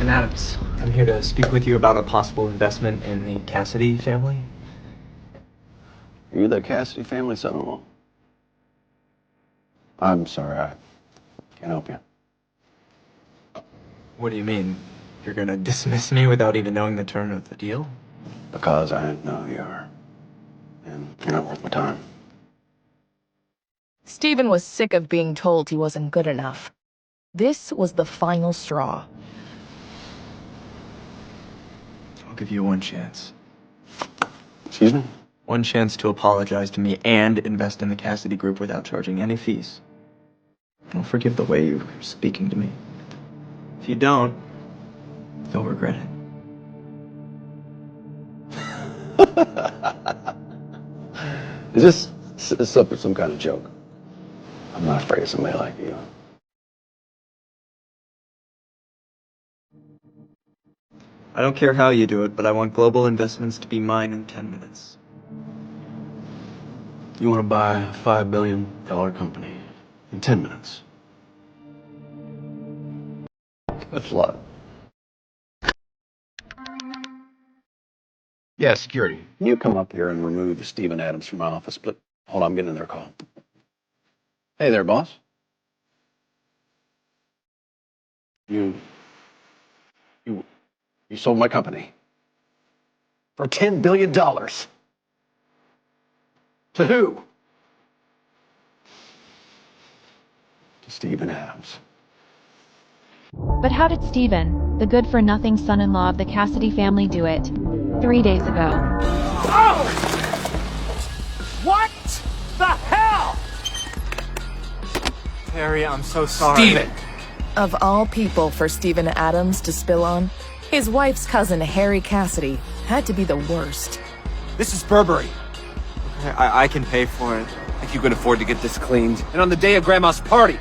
Stephen Adams. I'm here to speak with you about a possible investment in the Cassidy family. Are you the Cassidy family son-in-law? I'm sorry, I can't help you. What do you mean? You're gonna dismiss me without even knowing the term of the deal? Because I know who you are. And you're not worth my time. Stephen was sick of being told he wasn't good enough. This was the final straw. I'll give you one chance. Excuse me? One chance to apologize to me and invest in the Cassidy group without charging any fees. I'll forgive the way you're speaking to me. If you don't, you'll regret it. Is this some kind of joke? I'm not afraid of somebody like you. I don't care how you do it, but I want global investments to be mine in 10 minutes. You want to buy a $5 billion company in 10 minutes? That's a lot. Yeah, security. Can you come up here and remove Stephen Adams from my office? But hold on, I'm getting their call. Hey there, boss. You sold my company for $10 billion. To who? To Stephen Adams. But how did Stephen, the good-for-nothing son-in-law of the Cassidy family, do it 3 days ago? Oh! What the hell? Harry, I'm so sorry. Stephen! Of all people for Stephen Adams to spill on, his wife's cousin Harry Cassidy had to be the worst. This is Burberry. I can pay for it. Think you can afford to get this cleaned? And on the day of Grandma's party.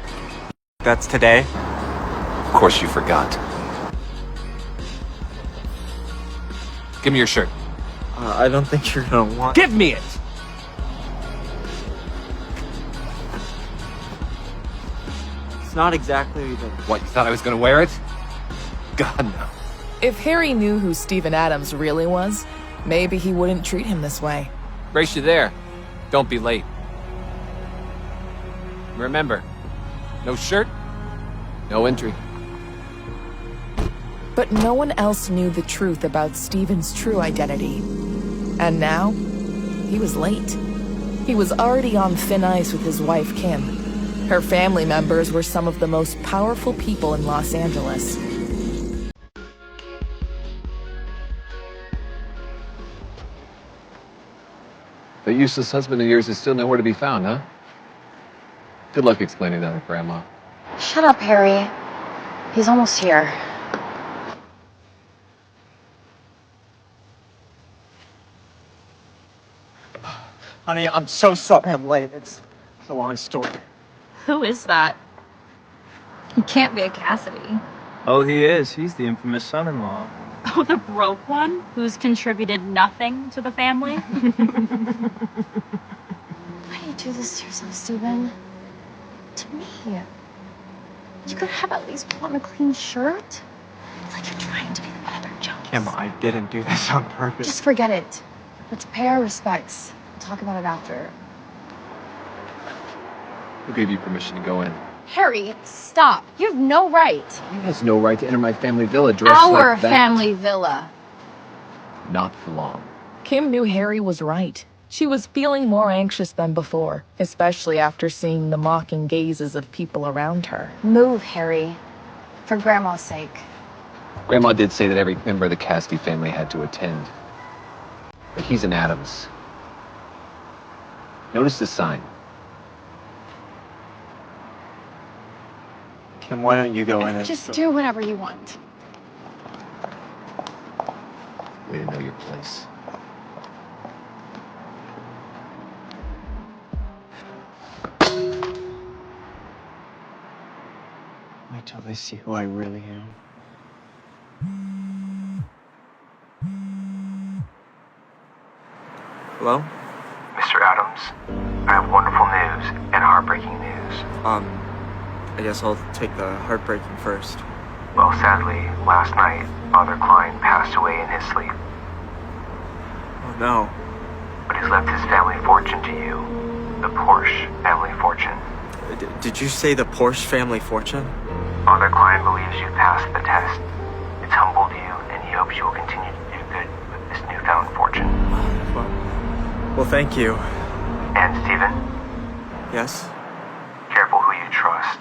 That's today? Of course you forgot. Give me your shirt. I don't think you're gonna want... Give me it! It's not exactly the... What, you thought I was gonna wear it? God, no. If Harry knew who Stephen Adams really was, maybe he wouldn't treat him this way. Brace you there. Don't be late. Remember, no shirt, no entry. But no one else knew the truth about Stephen's true identity. And now, he was late. He was already on thin ice with his wife, Kim. Her family members were some of the most powerful people in Los Angeles. That useless husband of yours is still nowhere to be found, huh? Good luck explaining that to Grandma. Shut up, Harry. He's almost here. Honey, I'm so sorry I'm late. It's a long story. Who is that? He can't be a Cassidy. Oh, he is. He's the infamous son-in-law. Oh, the broke one who's contributed nothing to the family? Why do you do this to yourself, Stephen? To me. You could have at least worn a clean shirt. It's like you're trying to be the better Jones. Kim, I didn't do this on purpose. Just forget it. Let's pay our respects. We'll talk about it after. Who gave you permission to go in? Harry, stop. You have no right. He has no right to enter my family villa dressed Our like that. family villa. Not for long. Kim knew Harry was right. She was feeling more anxious than before, especially after seeing the mocking gazes of people around her. Move, Harry. For Grandma's sake. Grandma did say that every member of the Cassidy family had to attend. But he's an Adams. Notice the sign. Kim, why don't you go in and... Just do whatever you want. Way to know your place. Wait till they see who I really am. Hello? Mr. Adams, I have wonderful news and heartbreaking news. I guess I'll take the heartbreaking first. Well, sadly, last night, Father Klein passed away in his sleep, Oh no. but he's left his family fortune to you. The Porsche family fortune. Did you say the Porsche family fortune? Father Klein believes you passed the test. It's humbled you, and he hopes you will continue to do good with this newfound fortune. Well, thank you. And Stephen, Yes? careful who you trust.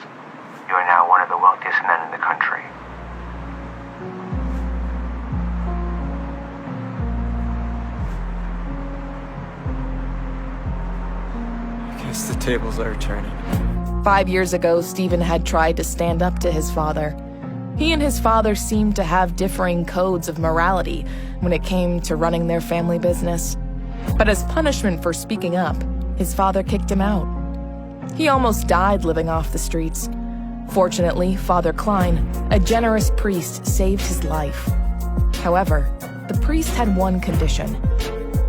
You are now one of the wealthiest men in the country. I guess the tables are turning. 5 years ago, Stephen had tried to stand up to his father. He and his father seemed to have differing codes of morality when it came to running their family business. But as punishment for speaking up, his father kicked him out. He almost died living off the streets. Fortunately, Father Klein, a generous priest, saved his life. However, the priest had one condition.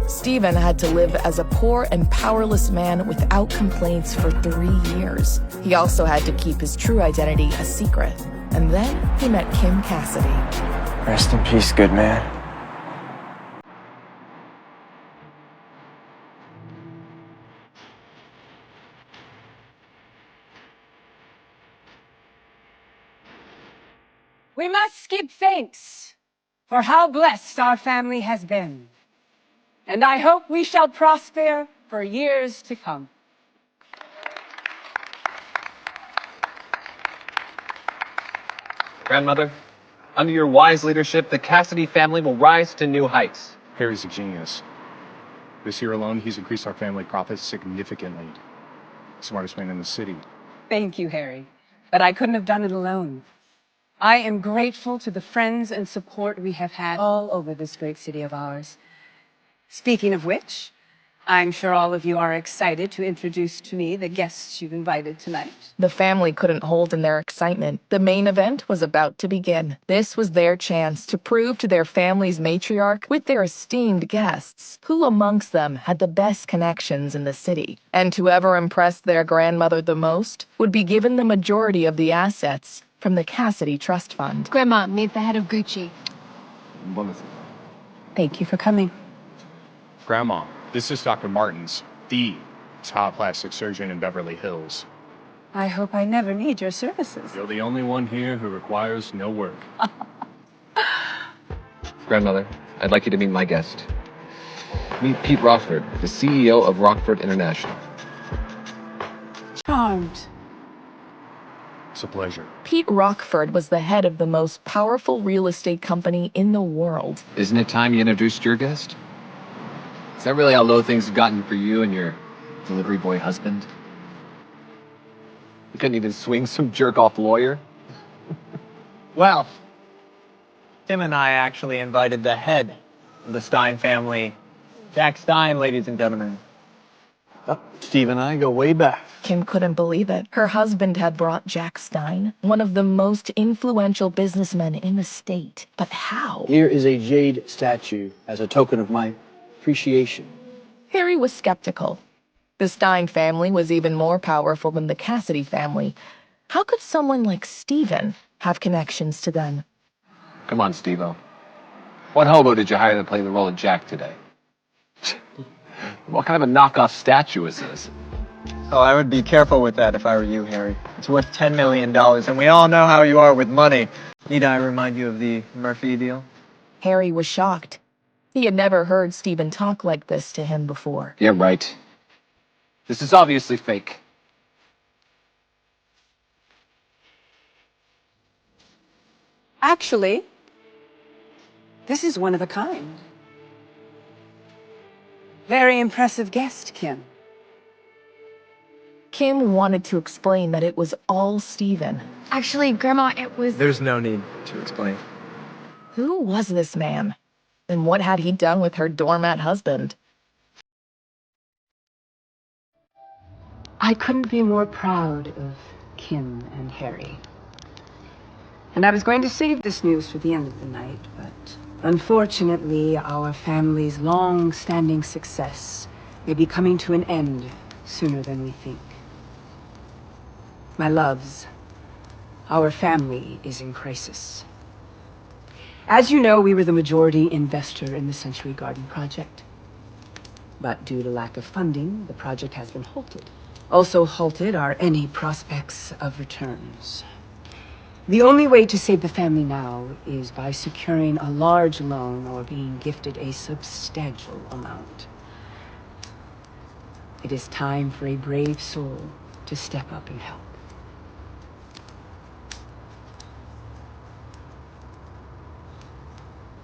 Stephen had to live as a poor and powerless man without complaints for 3 years. He also had to keep his true identity a secret. And then he met Kim Cassidy. Rest in peace, good man. We must give thanks for how blessed our family has been. And I hope we shall prosper for years to come. Grandmother, under your wise leadership, the Cassidy family will rise to new heights. Harry's a genius. This year alone, he's increased our family profits significantly. Smartest man in the city. Thank you, Harry. But I couldn't have done it alone. I am grateful to the friends and support we have had all over this great city of ours. Speaking of which, I'm sure all of you are excited to introduce to me the guests you've invited tonight. The family couldn't hold in their excitement. The main event was about to begin. This was their chance to prove to their family's matriarch with their esteemed guests who amongst them had the best connections in the city. And whoever impressed their grandmother the most would be given the majority of the assets from the Cassidy Trust Fund. Grandma, meet the head of Gucci. Thank you for coming. Grandma, this is Dr. Martins, the top plastic surgeon in Beverly Hills. I hope I never need your services. You're the only one here who requires no work. Grandmother, I'd like you to meet my guest. Meet Pete Rockford, the CEO of Rockford International. Charmed. It's a pleasure. Pete Rockford was the head of the most powerful real estate company in the world. Isn't it time you introduced your guest? Is that really how low things have gotten for you and your delivery boy husband? You couldn't even swing some jerk-off lawyer? Well, Tim and I actually invited the head of the Stein family, Jack Stein, ladies and gentlemen. Steve and I go way back. Kim couldn't believe it. Her husband had brought Jack Stein, one of the most influential businessmen in the state. But how? Here is a jade statue as a token of my appreciation. Harry was skeptical. The Stein family was even more powerful than the Cassidy family. How could someone like Stephen have connections to them? Come on, Steve-O. What hobo did you hire to play the role of Jack today? What kind of a knockoff statue is this? Oh, I would be careful with that if I were you, Harry. It's worth $10 million, and we all know how you are with money. Need I remind you of the Murphy deal? Harry was shocked. He had never heard Stephen talk like this to him before. Yeah, right. This is obviously fake. Actually, this is one of a kind. Very impressive guest, Kim. Kim wanted to explain that it was all Stephen. Actually, Grandma, it was... There's no need to explain. Who was this man? And what had he done with her doormat husband? I couldn't be more proud of Kim and Harry. And I was going to save this news for the end of the night, but unfortunately, our family's long-standing success may be coming to an end sooner than we think. My loves, Our family is in crisis. As you know, we were the majority investor in the Century Garden project. But due to lack of funding, the project has been halted. Also halted are any prospects of returns. The only way to save the family now is by securing a large loan or being gifted a substantial amount. It is time for a brave soul to step up and help.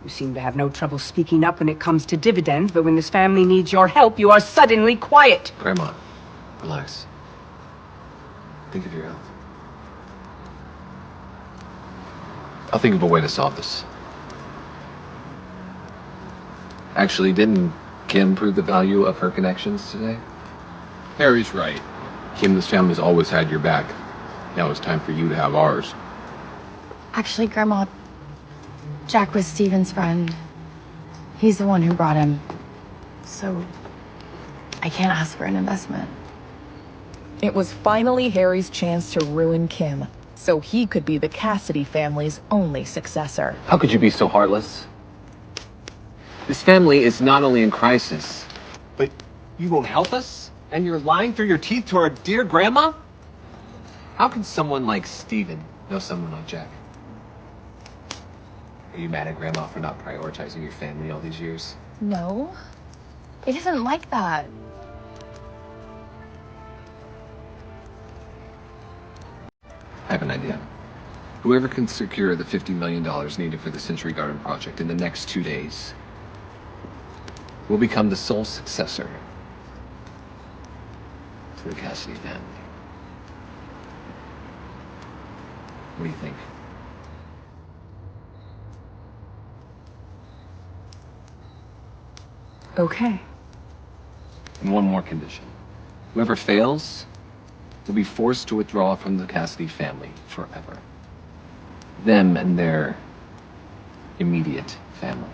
You seem to have no trouble speaking up when it comes to dividends, but when this family needs your help, you are suddenly quiet. Grandma, relax. Think of your health. I'll think of a way to solve this. Actually, didn't Kim prove the value of her connections today? Harry's right. Kim's family's always had your back. Now it's time for you to have ours. Actually, Grandma, Jack was Steven's friend. He's the one who brought him. So, I can't ask for an investment. It was finally Harry's chance to ruin Kim, so he could be the Cassidy family's only successor. How could you be so heartless? This family is not only in crisis, But you won't help us? And you're lying through your teeth to our dear grandma? how can someone like Steven know someone like Jack? Are you mad at Grandma for not prioritizing your family all these years? No, it isn't like that. I have an idea. Whoever can secure the $50 million needed for the Century Garden project in the next 2 days will become the sole successor to the Cassidy family. What do you think? Okay. And one more condition. Whoever fails will be forced to withdraw from the Cassidy family forever. Them and their immediate family.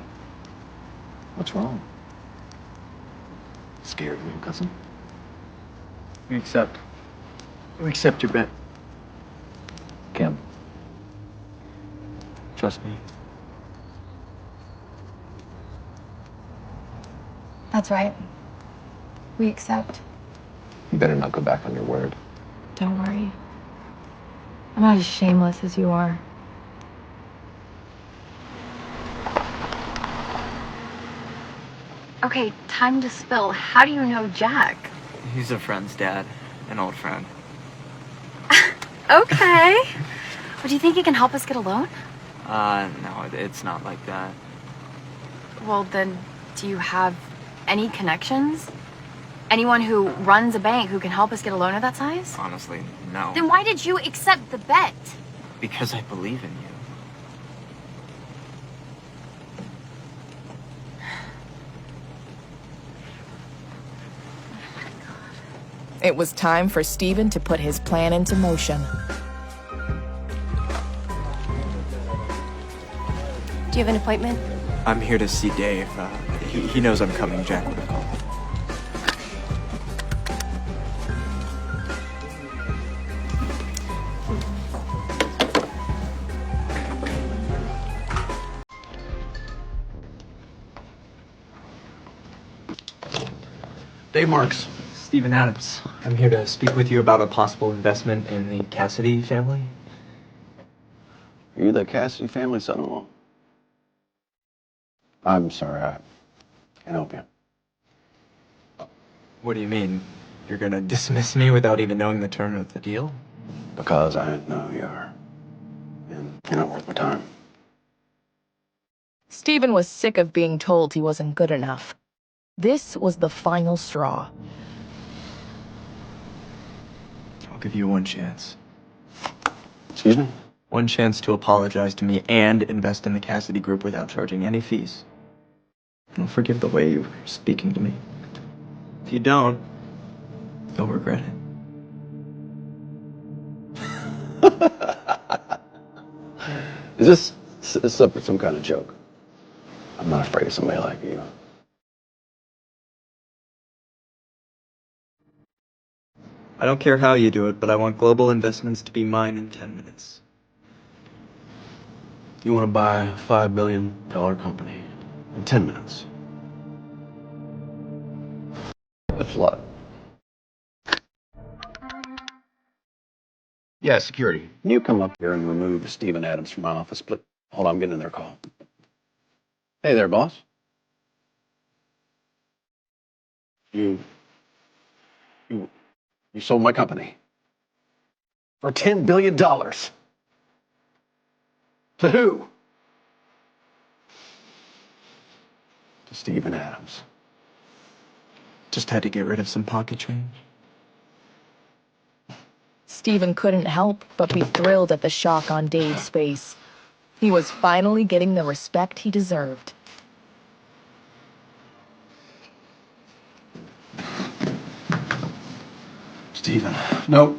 What's wrong? Scared of me, cousin? We accept. We accept your bet. Kim. Trust me. That's right. We accept. You better not go back on your word. Don't worry. I'm not as shameless as you are. Okay, time to spill. How do you know Jack? He's a friend's dad. An old friend. Okay. Well, do you think he can help us get a loan? No, it's not like that. Well, then, do you have any connections? Anyone who runs a bank who can help us get a loan of that size? Honestly, no. Then why did you accept the bet? Because I believe in you. It was time for Steven to put his plan into motion. Do you have an appointment? I'm here to see Dave. He knows I'm coming. Jack would have called. Dave Marks. Steven Adams. I'm here to speak with you about a possible investment in the Cassidy family. Are you the Cassidy family son-in-law? I'm sorry, I can't help you. What do you mean? You're gonna dismiss me without even knowing the term of the deal? Because I know who you are. And you're not worth my time. Steven was sick of being told he wasn't good enough. This was the final straw. I'll give you one chance. Excuse me? One chance to apologize to me and invest in the Cassidy group without charging any fees. I'll forgive the way you're speaking to me. If you don't, you'll regret it. Is this some kind of joke? I'm not afraid of somebody like you. I don't care how you do it, but I want global investments to be mine in 10 minutes. You want to buy a $5 billion company in 10 minutes. That's a lot. Yeah, security. Can you come up here and remove Stephen Adams from my office, please? Hold on, I'm getting their call. Hey there, boss. You sold my company for $10 billion. To who? To Stephen Adams. Just had to get rid of some pocket change. Stephen couldn't help but be thrilled at the shock on Dave's face. He was finally getting the respect he deserved. Stephen. No.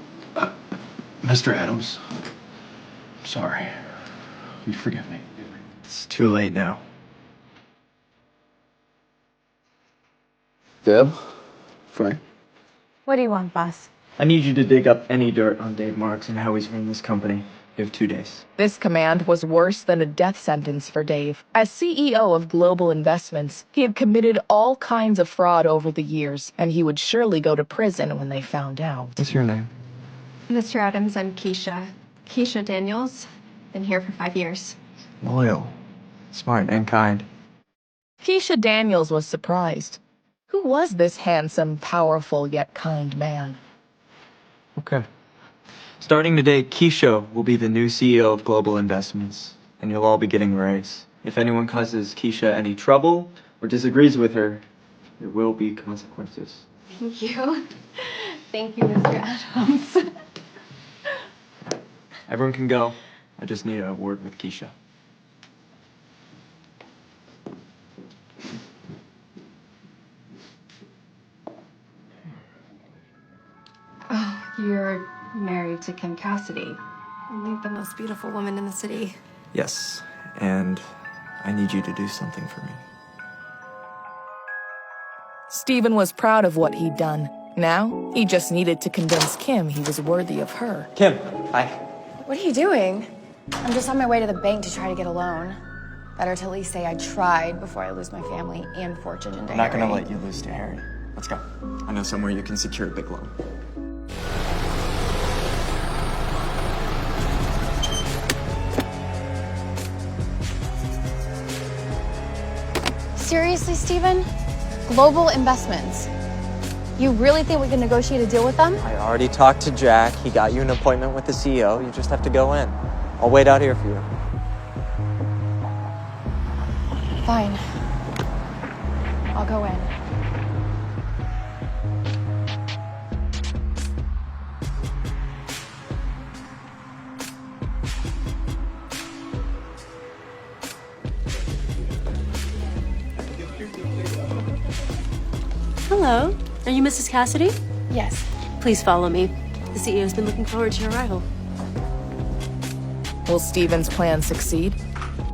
Mr. Adams. Sorry. You forgive me. It's too late now. Deb? Frank? What do you want, boss? I need you to dig up any dirt on Dave Marks and how he's run this company. You have 2 days. This command was worse than a death sentence for Dave. As CEO of Global Investments, he had committed all kinds of fraud over the years, and he would surely go to prison when they found out. What's your name? Mr. Adams, I'm Keisha. Keisha Daniels. Been here for 5 years. Loyal, smart, and kind. Keisha Daniels was surprised. Who was this handsome, powerful, yet kind man? Okay. Starting today, Keisha will be the new CEO of Global Investments, and you'll all be getting a raise. If anyone causes Keisha any trouble or disagrees with her, there will be consequences. Thank you. Thank you, Mr. Adams. Everyone can go. I just need a word with Keisha. Oh, you're married to Kim Cassidy. You're the most beautiful woman in the city. Yes, and I need you to do something for me. Stephen was proud of what he'd done. Now, he just needed to convince Kim he was worthy of her. Kim, hi. What are you doing? I'm just on my way to the bank to try to get a loan. Better to at least say I tried before I lose my family and fortune into I'm not gonna Harry. let you lose to Harry. Let's go. I know somewhere you can secure a big loan. Seriously, Stephen? Global Investments. You really think we can negotiate a deal with them? I already talked to Jack. He got you an appointment with the CEO. You just have to go in. I'll wait out here for you. Fine. I'll go in. Hello. Are you Mrs. Cassidy? Yes. Please follow me. The CEO's been looking forward to your arrival. Will Stephen's plan succeed?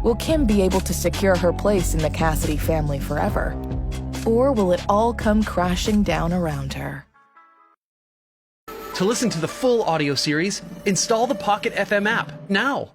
Will Kim be able to secure her place in the Cassidy family forever? Or will it all come crashing down around her? To listen to the full audio series, install the Pocket FM app now.